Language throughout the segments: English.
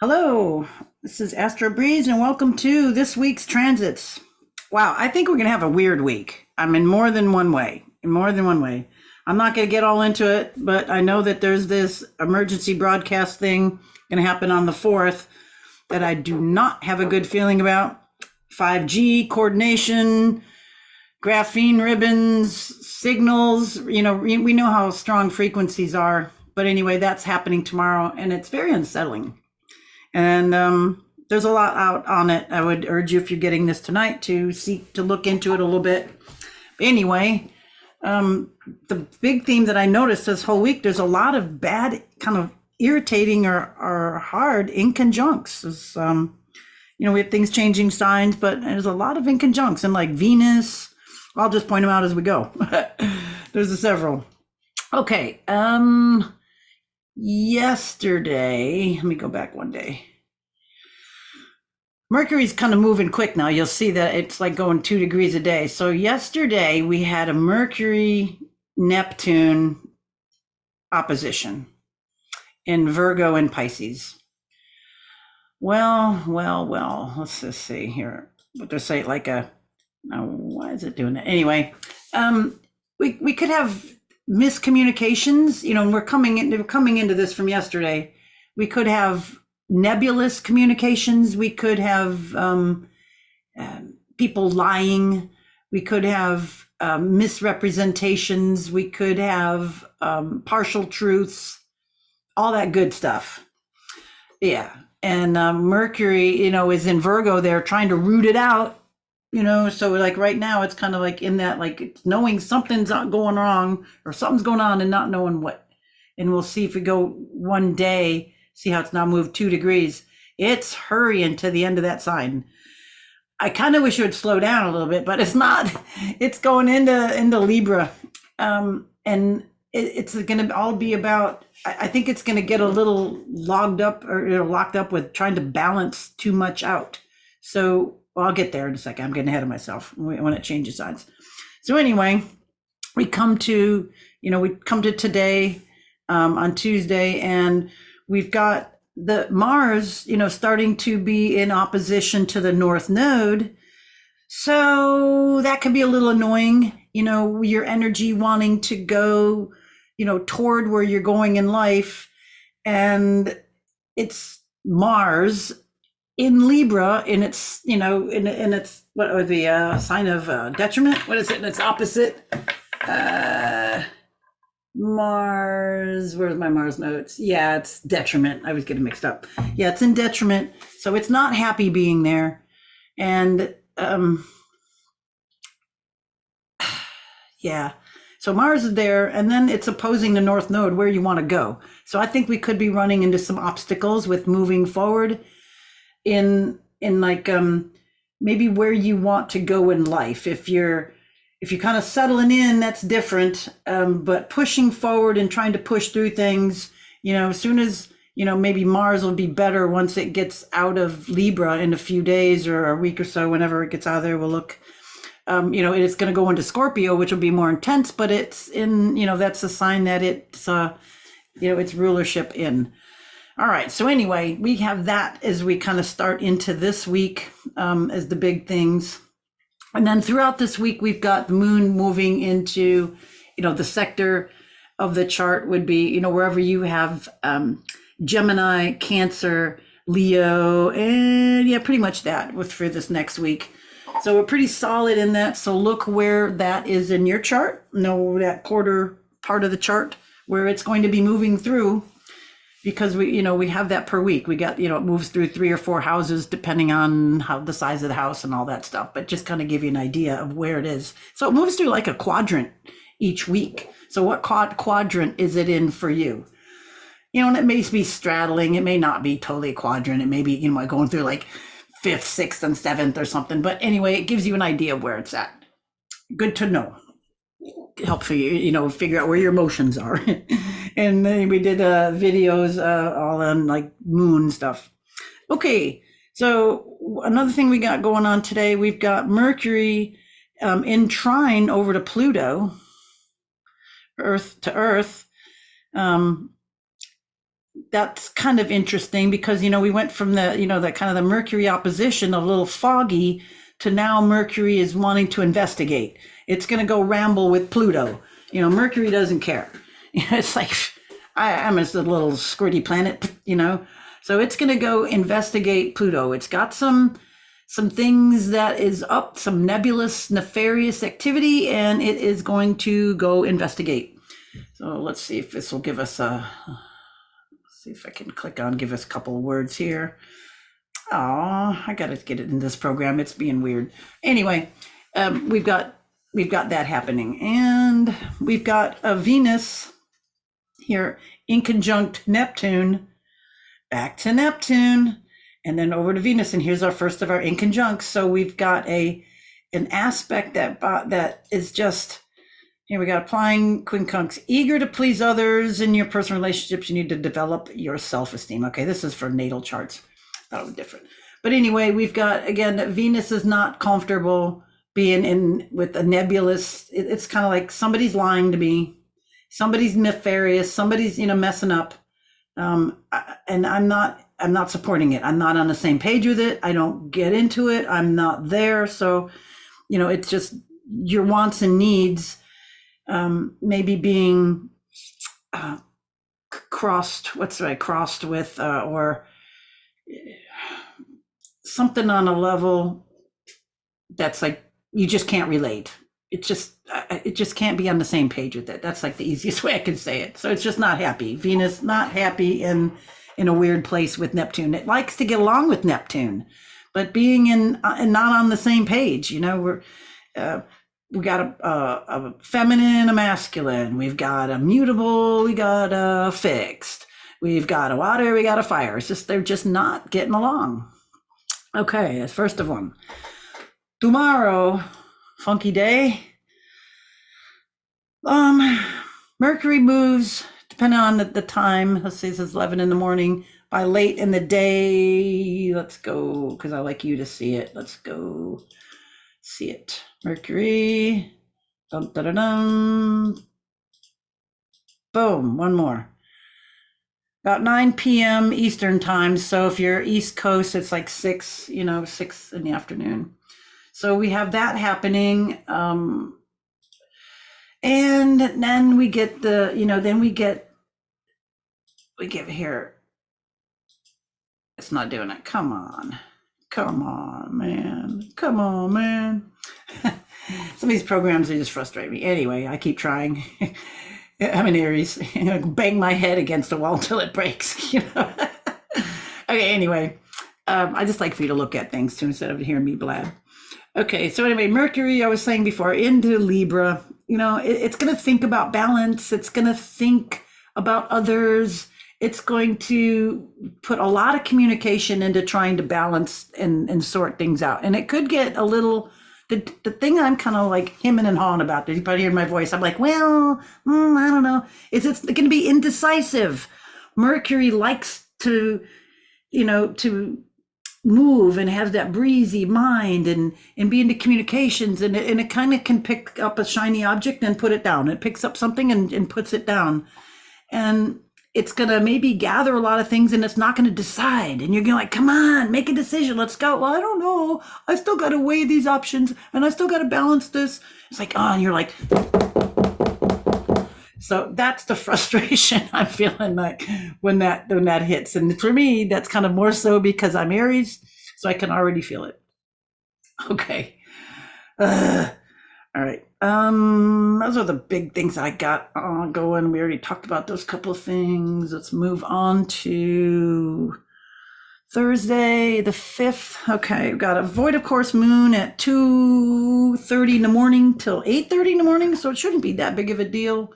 Hello, this is Astro Breeze, and welcome to this week's transits. Wow, I think we're going to have a weird week. I'm in more than one way. In more than one way. I'm not going to get all into it, but I know that there's this emergency broadcast thing going to happen on the 4th that I do not have a good feeling about. 5G coordination, graphene ribbons, signals. We know how strong frequencies are. But anyway, that's happening tomorrow, and it's very unsettling. And there's a lot out on it. I would urge you, if you're getting this tonight, to look into it a little bit. But anyway, the big theme that I noticed this whole week, there's a lot of bad, kind of irritating or hard inconjuncts. We have things changing signs, but there's a lot of inconjuncts, and like Venus. I'll just point them out as we go. There's several. Okay. Yesterday, let me go back one day. Mercury's kind of moving quick now. You'll see that it's like going 2 degrees a day. So yesterday we had a Mercury Neptune opposition in Virgo and Pisces. Well, let's just see here. What to say, why is it doing that? Anyway, we could have miscommunications, and we're coming into this from yesterday. We could have nebulous communications. We could have people lying. We could have misrepresentations. We could have partial truths, all that good stuff. Yeah. And Mercury, is in Virgo there, trying to root it out. So like right now it's kind of like in that, like, it's knowing something's not going wrong or something's going on and not knowing what. And we'll see if we go one day, see how it's now moved 2 degrees. It's hurrying to the end of that sign. I kind of wish it would slow down a little bit, but it's not. It's going into Libra. And it's going to all be about, I think it's going to get a little locked up with trying to balance too much out. So I'll get there in a second. I'm getting ahead of myself when it changes sides. So anyway, we come to today on Tuesday, and we've got the Mars, starting to be in opposition to the North Node. So that can be a little annoying, your energy wanting to go, toward where you're going in life. And it's Mars in Libra, in its, in its, what are the sign of detriment? What is it? And its opposite. Mars, where's my Mars notes? Yeah, it's detriment. I was getting mixed up. Yeah, it's in detriment. So it's not happy being there. And yeah. So Mars is there, and then it's opposing the North Node, where you want to go. So I think we could be running into some obstacles with moving forward in like maybe where you want to go in life. If you're kind of settling in, that's different. But pushing forward and trying to push through things, as soon as, maybe Mars will be better once it gets out of Libra in a few days or a week or so. Whenever it gets out of there, we'll look, it's going to go into Scorpio, which will be more intense, but it's in, that's a sign that it's, its rulership in. All right. So anyway, we have that as we kind of start into this week as the big things. And then throughout this week, we've got the moon moving into, the sector of the chart would be, wherever you have Gemini, Cancer, Leo, and yeah, pretty much that for this next week. So we're pretty solid in that. So look where that is in your chart. Know that quarter part of the chart where it's going to be moving through. Because we have that per week. We got, it moves through 3 or 4 houses, depending on how the size of the house and all that stuff. But just kind of give you an idea of where it is. So it moves through like a quadrant each week. So what quadrant is it in for you? And it may be straddling. It may not be totally a quadrant. It may be, going through like 5th, 6th, and 7th or something. But anyway, it gives you an idea of where it's at. Good to know. Help for you, figure out where your emotions are. And then we did videos all on like moon stuff. Okay, so another thing we got going on today, we've got Mercury in trine over to Pluto, Earth to Earth. that's kind of interesting because, we went from the kind of the Mercury opposition, a little foggy, to now Mercury is wanting to investigate. It's going to go ramble with Pluto. Mercury doesn't care. It's like, I'm just a little squirty planet, So it's going to go investigate Pluto. It's got some things that is up, some nebulous, nefarious activity, and it is going to go investigate. So let's see if this will give us see if I can click on, give us a couple of words here. Oh, I got to get it in this program. It's being weird. Anyway, we've got that happening, and we've got a Venus here inconjunct Neptune, back to Neptune, and then over to Venus. And here's our first of our inconjuncts. So we've got an aspect that is just, here we got applying quincunx. Eager to please others in your personal relationships, you need to develop your self-esteem. Okay, this is for natal charts. That was different. But anyway, we've got, again, that Venus is not comfortable being in with a nebulous, it's kind of like somebody's lying to me, somebody's nefarious, somebody's, messing up. And I'm not supporting it. I'm not on the same page with it. I don't get into it. I'm not there. So, it's just your wants and needs, maybe being crossed with, or something on a level that's like, you just can't relate. It just can't be on the same page with it. That's like the easiest way I can say it. So it's just not happy. Venus not happy in a weird place with Neptune. It likes to get along with Neptune, but being in and not on the same page. We got a feminine, a masculine. We've got a mutable. We got a fixed. We've got a water. We got a fire. It's just they're just not getting along. Okay, that's first of one. Tomorrow, funky day. Mercury moves, depending on the time. Let's say this is 11 in the morning. By late in the day, let's go, because I like you to see it. Let's go see it. Mercury. Dun, dun, dun, dun. Boom, one more. About 9 p.m. Eastern time. So if you're East Coast, it's like 6, 6 in the afternoon. So we have that happening. And then we get we get here. It's not doing it. Come on, man. Some of these programs, they just frustrate me. Anyway, I keep trying. I'm an Aries. Bang my head against the wall until it breaks. Okay. Anyway, I just like for you to look at things too instead of hearing me blab. Okay. So anyway, Mercury, I was saying before, into Libra. It's going to think about balance. It's going to think about others. It's going to put a lot of communication into trying to balance and sort things out. And it could get a little. The thing I'm kind of like hemming and hawing about, you probably hear my voice. I'm like, well, I don't know. It's going to be indecisive. Mercury likes to, to move and have that breezy mind and be into communications. And it kind of can pick up a shiny object and put it down. It picks up something and puts it down. And it's going to maybe gather a lot of things and it's not going to decide. And you're going to like, come on, make a decision. Let's go. Well, I don't know. I still got to weigh these options and I still got to balance this. It's like, oh, and you're like, so that's the frustration I'm feeling like when that hits. And for me, that's kind of more so because I'm Aries, so I can already feel it. Okay. All right. Those are the big things that I got going. We already talked about those couple of things. Let's move on to Thursday, the 5th. Okay, we've got a void of course moon at 2:30 in the morning till 8:30 in the morning. So it shouldn't be that big of a deal.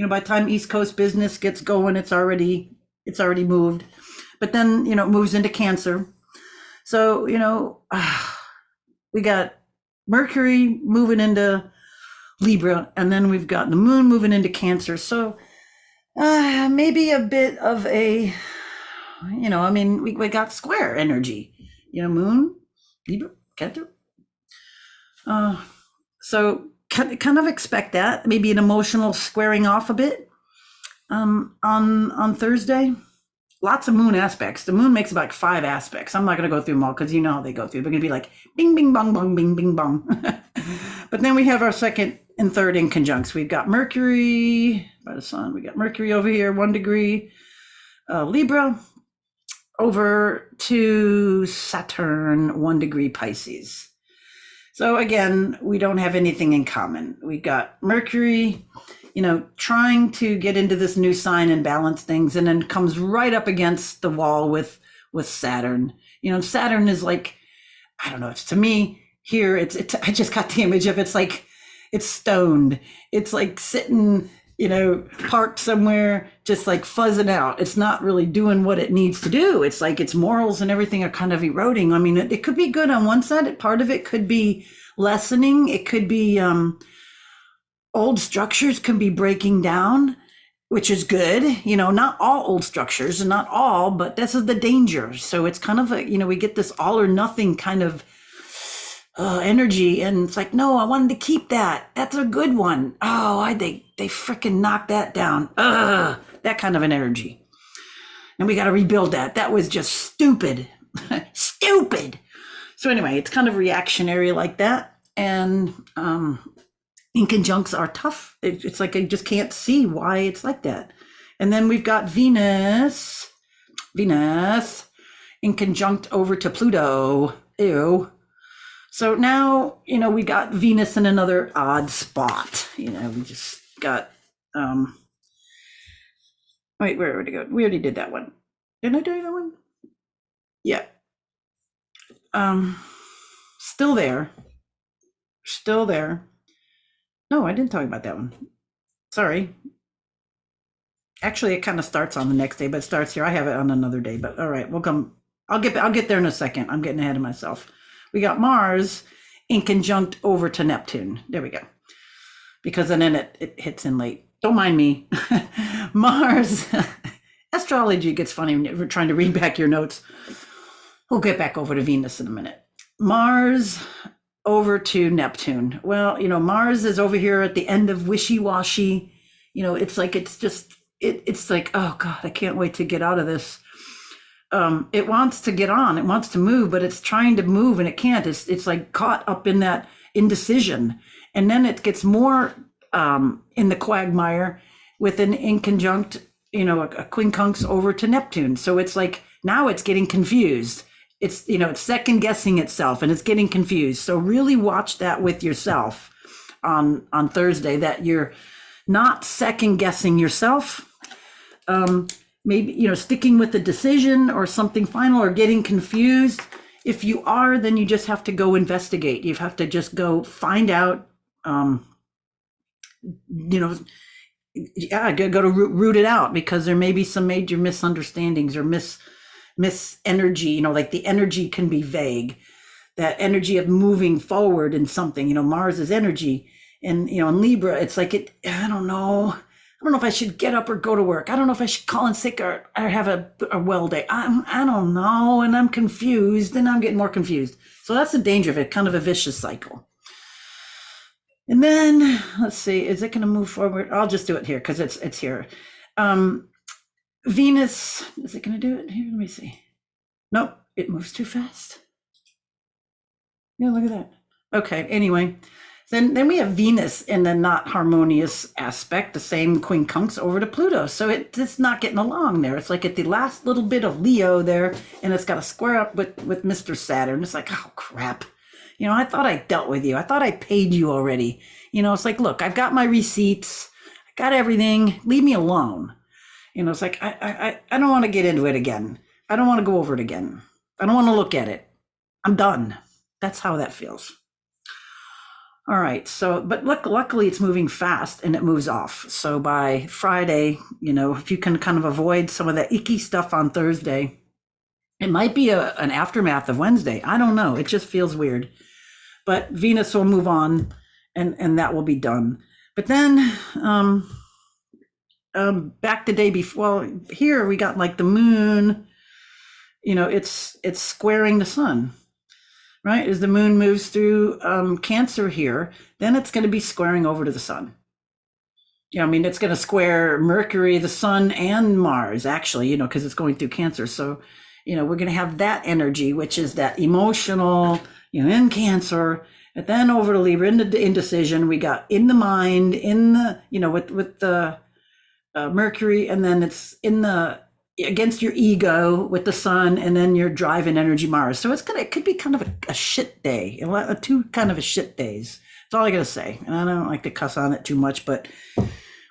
By the time East Coast business gets going, it's already moved. But then, it moves into Cancer. So, we got Mercury moving into Libra, and then we've got the moon moving into Cancer. So maybe a bit of a, we got square energy, moon, Libra, Cancer. So kind of expect that, maybe an emotional squaring off a bit on Thursday. lots of moon aspects. The moon makes about 5 aspects. I'm not going to go through them all because you know how they go through. They're going to be like bing, bing, bong, bong, bing, bing, bong. But then we have our second and third inconjuncts. We've got Mercury by the sun. We got Mercury over here, 1 degree, Libra, over to Saturn, 1 degree Pisces. So again, we don't have anything in common. We got Mercury, trying to get into this new sign and balance things, and then comes right up against the wall with Saturn. Saturn is like, I don't know, it's to me here, I just got the image of it's like, it's stoned. It's like sitting, parked somewhere, just like fuzzing out. It's not really doing what it needs to do. It's like its morals and everything are kind of eroding. I mean, it could be good on one side. Part of it could be lessening. It could be, old structures can be breaking down, which is good. Not all old structures, and not all, but this is the danger. So it's kind of we get this all or nothing kind of energy, and it's like, no, I wanted to keep that. That's a good one. Oh, they freaking knocked that down. That kind of an energy. And we got to rebuild that. That was just stupid. Stupid. So anyway, it's kind of reactionary like that. And, inconjuncts are tough. It's like I just can't see why it's like that. And then we've got Venus inconjunct over to Pluto. Ew. So now, we got Venus in another odd spot. We just got, wait, where would it go? We already did that one. Didn't I do that one? Yeah. Still there. No, I didn't talk about that one. Sorry. Actually, it kind of starts on the next day, but it starts here. I have it on another day, but all right, we'll come. I'll get there in a second. I'm getting ahead of myself. We got Mars inconjunct over to Neptune. There we go. Because then it hits in late. Don't mind me. Mars, astrology gets funny when you're trying to read back your notes. We'll get back over to Venus in a minute. Mars over to Neptune. Well, Mars is over here at the end of wishy-washy. It's like, it's like, oh God, I can't wait to get out of this. It wants to get on, it wants to move, but it's trying to move and it can't. It's like caught up in that indecision. And then it gets more in the quagmire with an inconjunct, a quincunx over to Neptune. So it's like, now it's getting confused. It's, it's second guessing itself and it's getting confused. So really watch that with yourself on Thursday, that you're not second guessing yourself. Maybe, sticking with the decision or something final, or getting confused. If you are, then you just have to go investigate. You have to just go find out, go to root it out, because there may be some major misunderstandings or miss energy, like the energy can be vague, that energy of moving forward in something. Mars is energy, and in Libra, it's like I don't know if I should get up or go to work. I don't know if I should call in sick or have a well day. I don't know, and I'm confused, and I'm getting more confused. So that's the danger of it, kind of a vicious cycle. And then let's see, is it going to move forward? I'll just do it here because it's here. Venus, is it going to do it here? Let me see. Nope, it moves too fast. Yeah, look at that. Okay, anyway, then we have Venus in the not harmonious aspect, the same quincunx over to Pluto. So it's not getting along there. It's like at the last little bit of Leo there, and it's got to square up with Mr. Saturn. It's like, oh crap. I thought I dealt with you. I thought I paid you already. It's like, look, I've got my receipts. I got everything. Leave me alone. It's like, I don't want to get into it again. I don't want to go over it again. I don't want to look at it. I'm done. That's how that feels. All right. So, but luckily it's moving fast and it moves off. So by Friday, if you can kind of avoid some of that icky stuff on Thursday, it might be an aftermath of Wednesday. I don't know. It just feels weird. But Venus will move on and that will be done. But then, back the day before, well, here we got like the moon, it's squaring the sun, right? As the moon moves through Cancer here, then it's going to be squaring over to the sun. I mean, it's going to square Mercury, the Sun, and Mars, actually, because it's going through Cancer. So, we're going to have that energy, which is that emotional, in Cancer. And then over to Libra, into the indecision, we got in the mind, in the, with the Mercury, and then it's in the against your ego with the Sun, and then your drive and energy Mars. So it could be kind of a shit day, two kind of a shit days. That's all I gotta say. And I don't like to cuss on it too much, but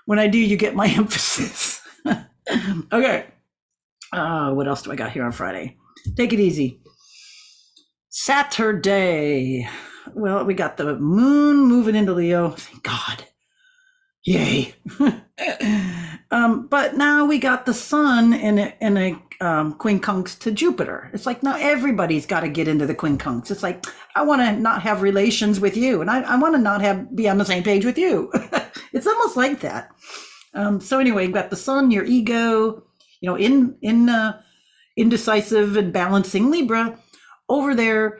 when I do, you get my emphasis. Okay. What else do I got here on Friday? Take it easy. Saturday. Well, we got the moon moving into Leo. Thank God. Yay. But now we got the sun in a quincunx to Jupiter. It's like now everybody's got to get into the quincunx. It's like, I want to not have relations with you, and I want to not be on the same page with you. It's almost like that. So anyway, you've got the sun, your ego, in indecisive and balancing Libra over there,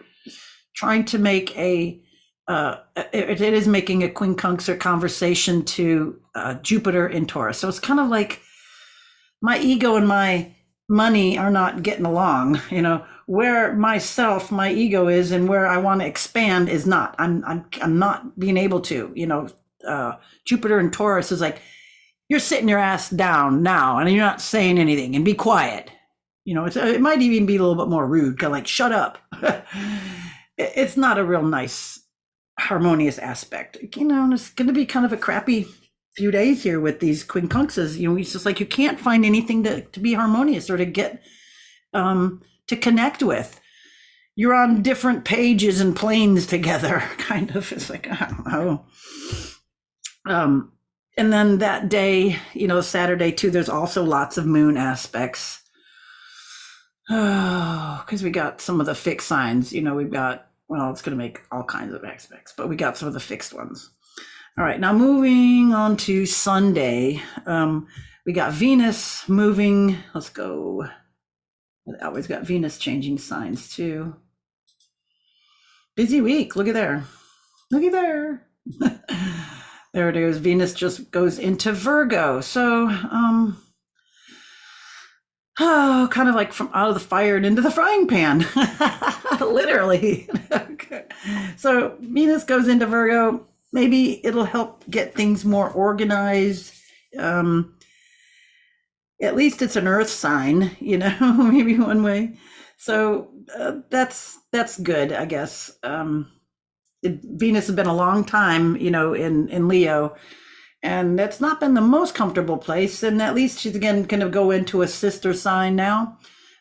trying to make it is making a quincunx or conversation to Jupiter in Taurus. So it's kind of like my ego and my money are not getting along. Where my ego is, and where I want to expand is not. I'm not being able to. Jupiter and Taurus is like, you're sitting your ass down now, and you're not saying anything, and be quiet. It might even be a little bit more rude, kind of like, shut up. It's not a real nice, harmonious aspect. It's going to be kind of a crappy few days here with these quincunxes. It's just like you can't find anything to be harmonious or to get to connect with. You're on different pages and planes together, kind of. It's like, I don't know. And then that day, Saturday too, there's also lots of moon aspects. Oh, because we got some of the fixed signs. We've got, it's going to make all kinds of aspects, but we got some of the fixed ones. All right, now moving on to Sunday. We got Venus moving. Let's go. I always got Venus changing signs too. Busy week. Look at there. Looky there. There it is. Venus just goes into Virgo. So, kind of like from out of the fire and into the frying pan, literally. Okay. So Venus goes into Virgo. Maybe it'll help get things more organized. At least it's an earth sign, maybe one way. So that's good, I guess. Venus has been a long time, in Leo, and that's not been the most comfortable place. And at least she's again going to go into a sister sign now.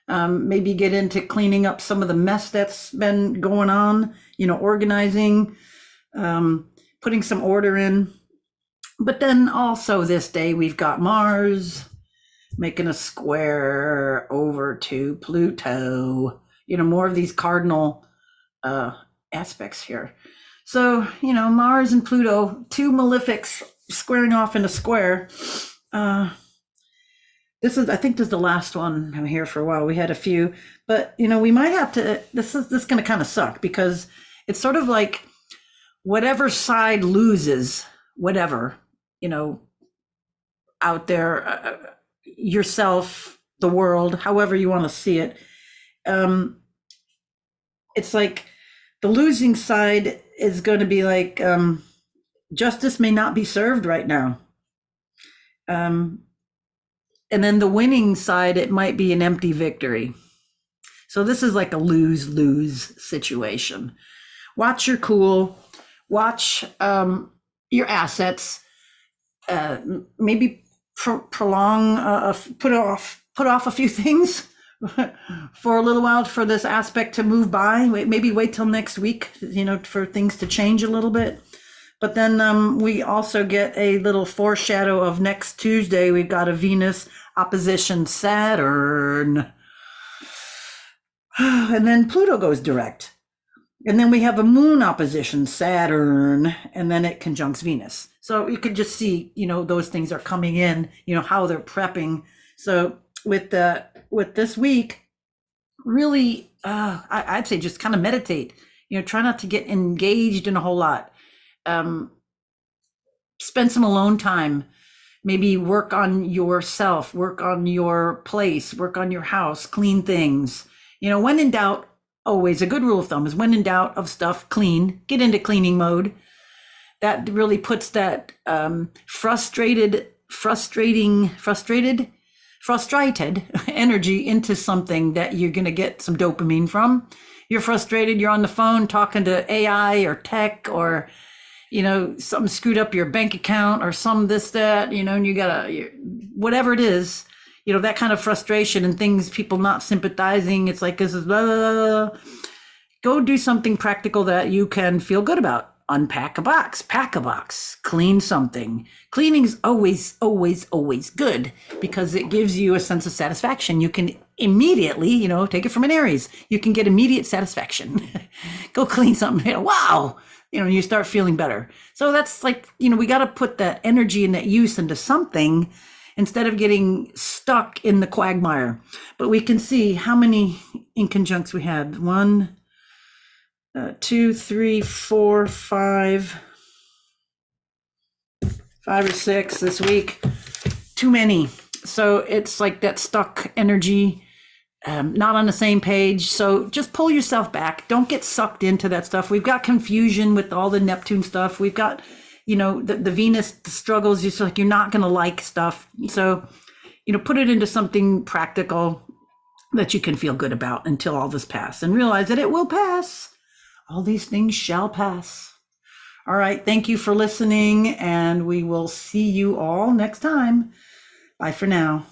Maybe get into cleaning up some of the mess that's been going on, organizing, putting some order in. But then also this day we've got Mars making a square over to Pluto, more of these cardinal aspects here. So, Mars and Pluto, two malefics squaring off in a square. I think this is the last one. I'm here for a while. We had a few, but we might have to, this is going to kind of suck, because it's sort of like whatever side loses, whatever, out there, yourself, the world, however you want to see it. It's like the losing side is going to be like, justice may not be served right now. And then the winning side, it might be an empty victory. So this is like a lose-lose situation. Watch your cool, watch your assets, maybe prolong, put off a few things for a little while for this aspect to move by. Maybe wait till next week, for things to change a little bit. But then we also get a little foreshadow of next Tuesday. We've got a Venus opposition Saturn. And then Pluto goes direct. And then we have a moon opposition Saturn, and then it conjuncts Venus. So you could just see, those things are coming in, how they're prepping. So with this week, really, I'd say just kind of meditate, try not to get engaged in a whole lot. Spend some alone time, Maybe work on yourself, work on your place, work on your house, clean things. When in doubt, always a good rule of thumb is when in doubt of stuff, clean, get into cleaning mode. That really puts that frustrated energy into something that you're going to get some dopamine from. You're frustrated, you're on the phone talking to AI or tech, or something screwed up your bank account or some this, that, and you gotta, whatever it is, that kind of frustration and things, people not sympathizing. It's like, this is blah, blah, blah. Go do something practical that you can feel good about. Unpack a box, pack a box, clean something. Cleaning is always, always, always good because it gives you a sense of satisfaction. You can immediately, take it from an Aries, you can get immediate satisfaction. Go clean something, wow, you start feeling better. So that's like, we got to put that energy and that use into something instead of getting stuck in the quagmire. But we can see how many inconjuncts we had. 1, 2, 3, 4, 5 or 6 this week. Too many. So it's like that stuck energy, not on the same page. So just pull yourself back. Don't get sucked into that stuff. We've got confusion with all the Neptune stuff. We've got, the Venus struggles. Just like, you're not going to like stuff. So, put it into something practical that you can feel good about until all this pass, and realize that it will pass. All these things shall pass. All right. Thank you for listening, and we will see you all next time. Bye for now.